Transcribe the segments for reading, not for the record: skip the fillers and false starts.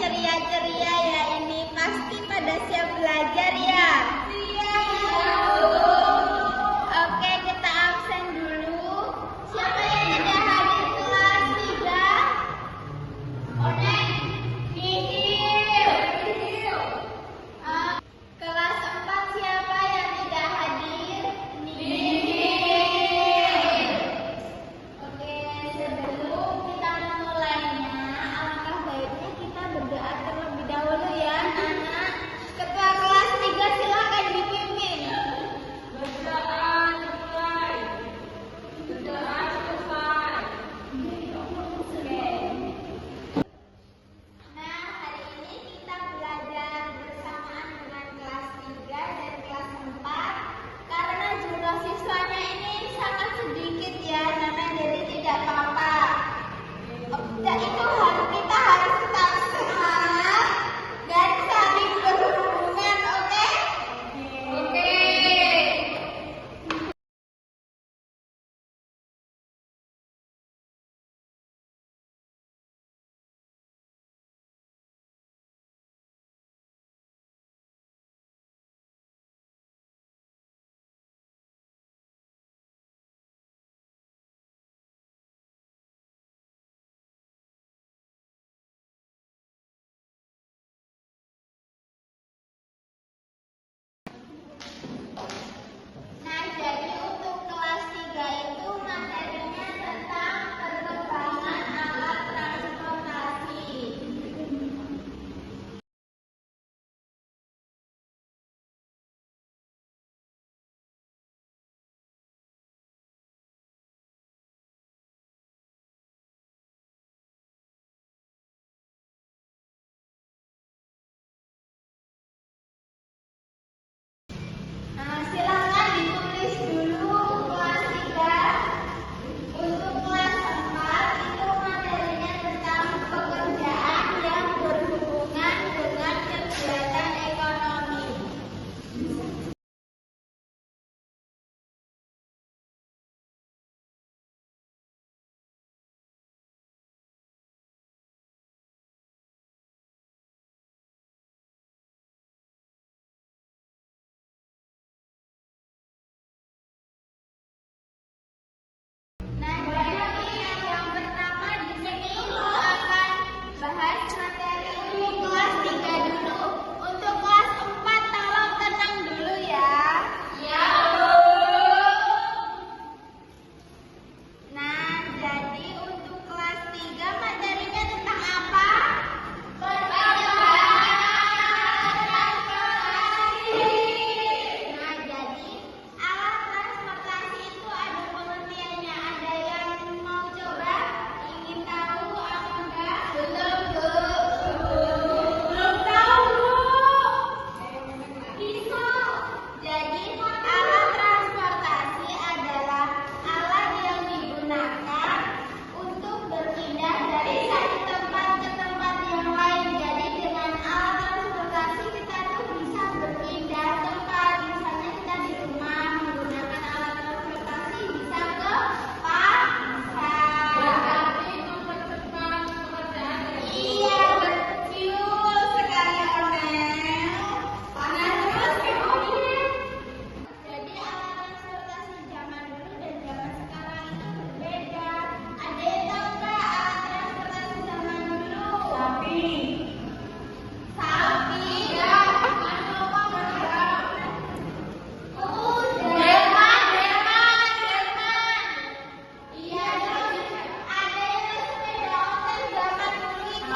ceria-ceria ya ini. Pasti pada siap belajar ya. Oke, kita absen dulu. Siapa yang tidak hadir kelas 3? Kelas 4 siapa yang tidak hadir? Oke, sebelum kita memulainya, alangkah baiknya kita berdoa terlebih dahulu ya, anak. Ketua kelas 3 silakan dipimpin. Nah, hari ini kita belajar bersamaan dengan kelas 3 dan kelas 4 karena jumlah siswanya ini sangat sedikit ya, jadi tidak apa-apa. Kita harus tetap semangat dan saling berhubungan, oke? Oke. Nah, jadi untuk kelas 3 itu materinya tentang perkembangan alat transportasi. Nah, silakan ditulis dulu kelas 3. Untuk kelas 4 itu materinya tentang pekerjaan yang berhubungan dengan kegiatan ekonomi. Nah, jadi yang pertama di sini kita akan bahas materi untuk kelas 3 dulu. Untuk kelas 4 tolong tenang dulu ya. Ya, Bu. Nah, jadi untuk kelas 3 materinya tentang apa? Nah, jadi alat transportasi itu ada pengertiannya. Ada yang mau coba? Ingin tahu apa enggak? Belum, Bu. Belum tahu, Bu. Bisa. Jadi alat transportasi adalah alat yang digunakan untuk berpindah dari satu tempat ke tempat yang lain. Jadi dengan alat transportasi kita tuh bisa berpindah tempat. Misalnya kita di rumah menggunakan alat transportasi bisa ke pasar. Berarti mempercepat pekerjaan. Iya, betul sekali, Onel. Panas terus kemudian. Jadi alat transportasi zaman dulu dan zaman sekarang itu berbeda. Ada yang tahu nggak alat transportasi zaman dulu? Sapi. Ya. Delman. Iya, terus ada yang sepeda ontel zaman dulu itu.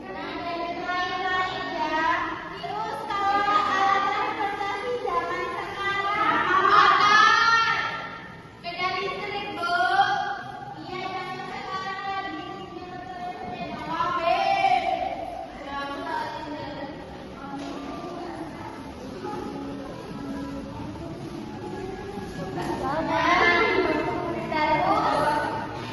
Nah, dan lain-lain ya. Terus kalau alat transportasi zaman sekarang motor, sepeda listrik, Bu. Iya, zaman sekarang sepeda mobil. Terus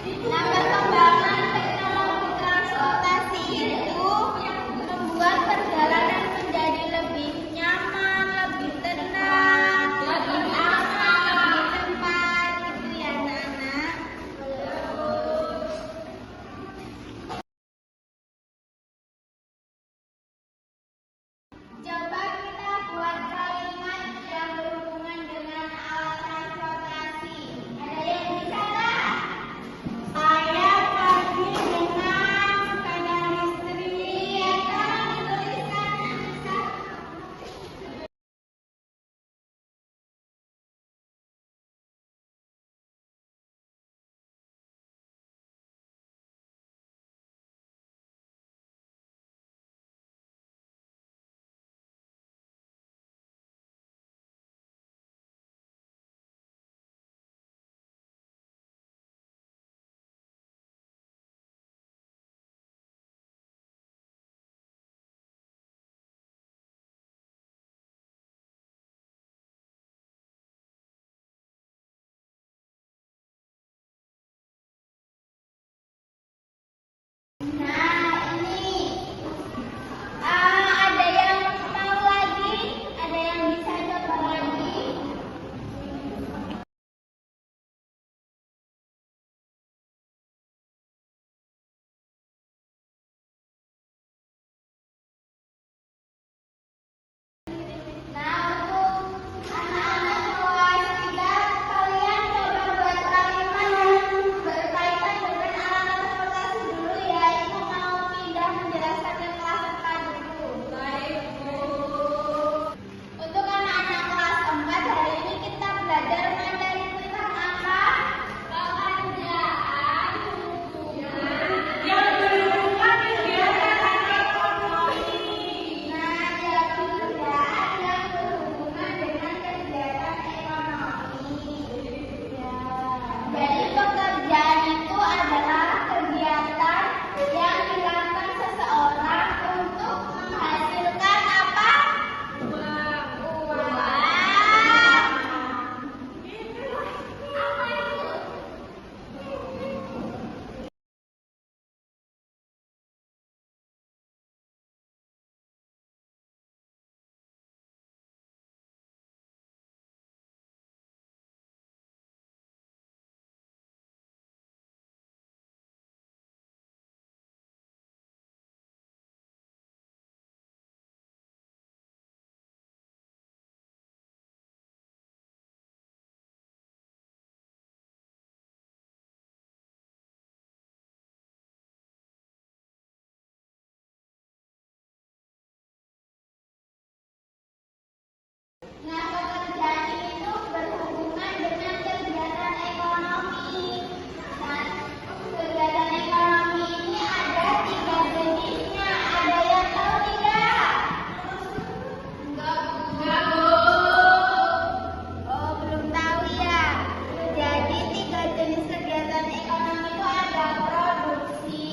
jenis kegiatan ekonomi itu ada produksi,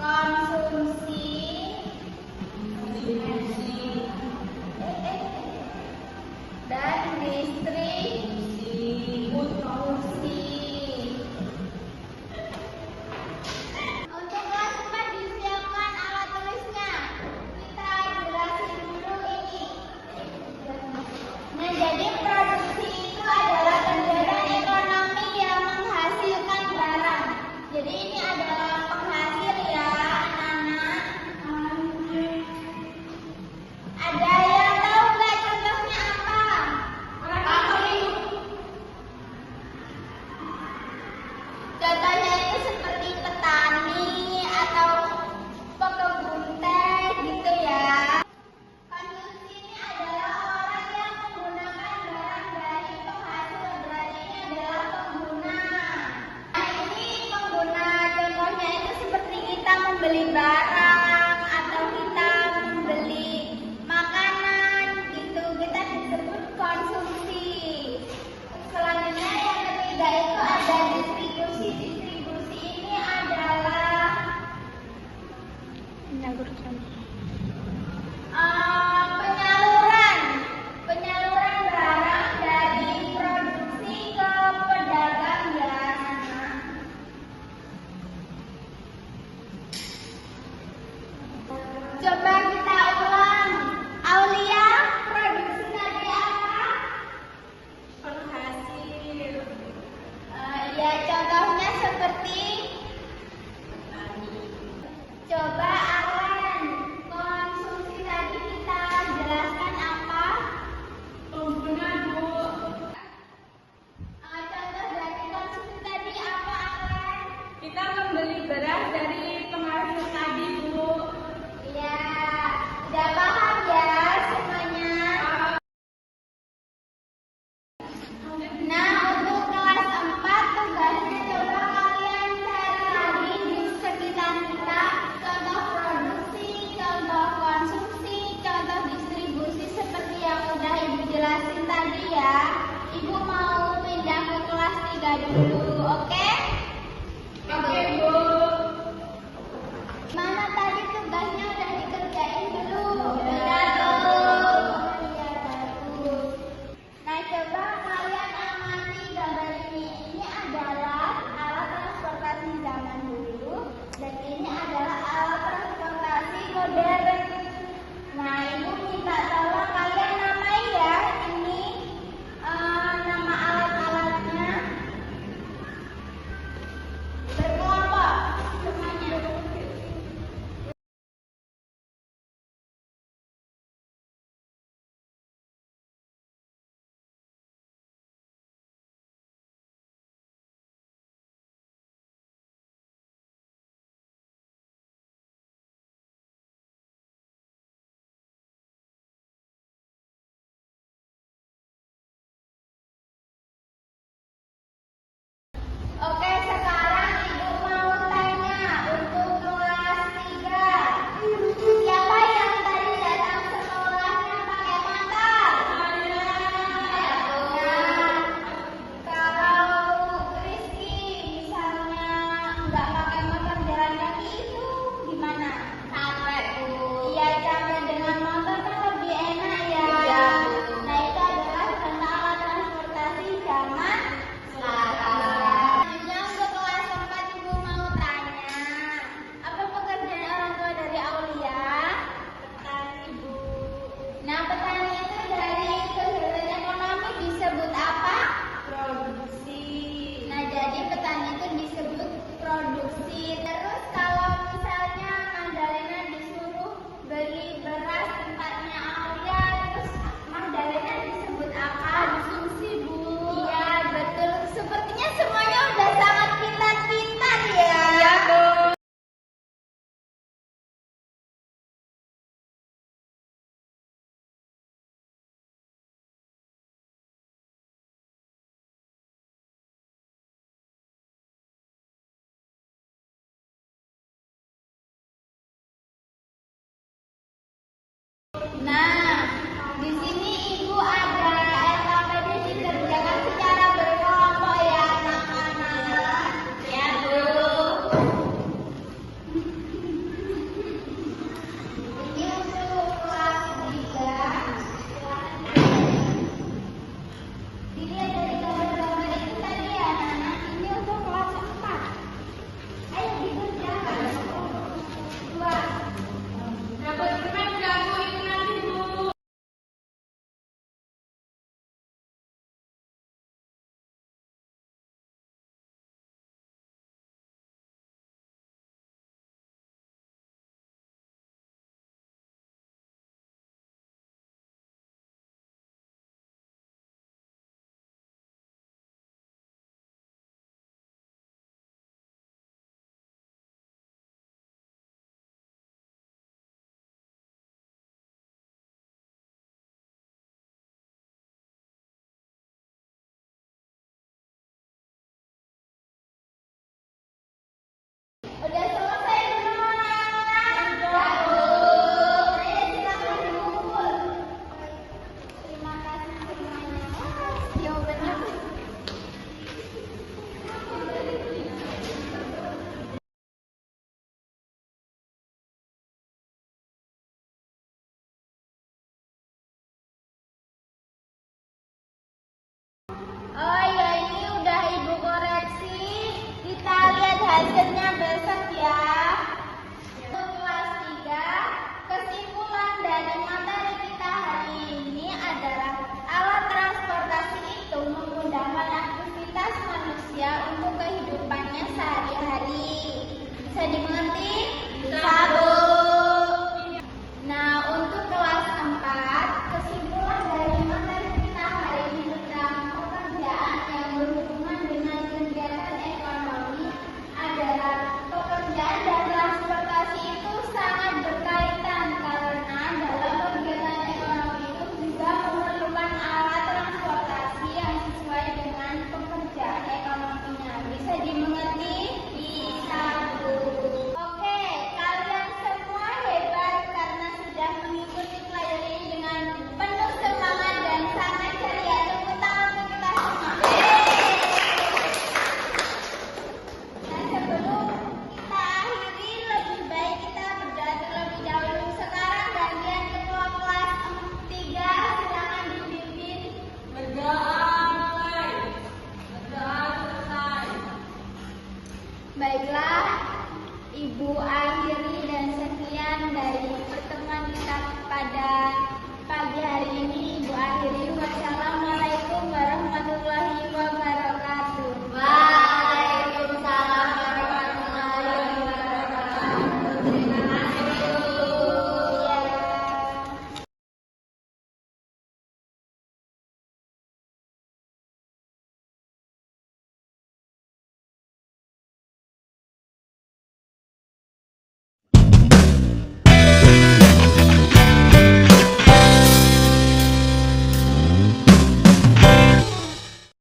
konsumsi, dan distribusi. Untuk kelas 4 disiapkan alat tulisnya. Kita jelasin dulu ini. Nah, jadi produksi itu adalah kegiatan ekonomi yang menghasilkan barang. Jadi ini adalah penghasil ya, anak-anak. Ada yang tahu nggak contohnya apa? Contohnya itu seperti petani atau pekebun teh gitu ya. Konsumsi ini adalah orang yang menggunakan barang hasilnya besok ya. Untuk kelas 3, kesimpulan dari materi kita hari ini adalah alat transportasi itu memudahkan aktivitas manusia untuk kehidupannya sehari-hari. Bisa dimengerti? Bisa, Bu. Nah, untuk kelas 4, kesimpulan dari materi kita hari ini tentang pekerjaan yang berhubungan dengan kegiatan ekonomi adalah pekerjaan dan transportasi itu sangat berkaitan karena dalam kegiatan ekonomi itu juga memerlukan alat transportasi yang sesuai dengan pekerjaan ekonominya. Bisa dimengerti? Bisa, Bu. Oke, kalian semua hebat karena sudah mengikuti pelajaran ini dengan penuh semangat dan sangat ceria. Tepuk tangan untuk kita semua. Nah, sebelum kita akhiri, lebih baik kita berdoa terlebih dahulu. Sekarang bagian ketua kelas 3, silakan dipimpin. Baiklah, Ibu akhiri dan sekian dari pertemuan kita pada pagi hari ini. Ibu akhiri. Wassalamualaikum warahmatullahi wabarakatuh. Waalaikumsalam warahmatullahi wabarakatuh.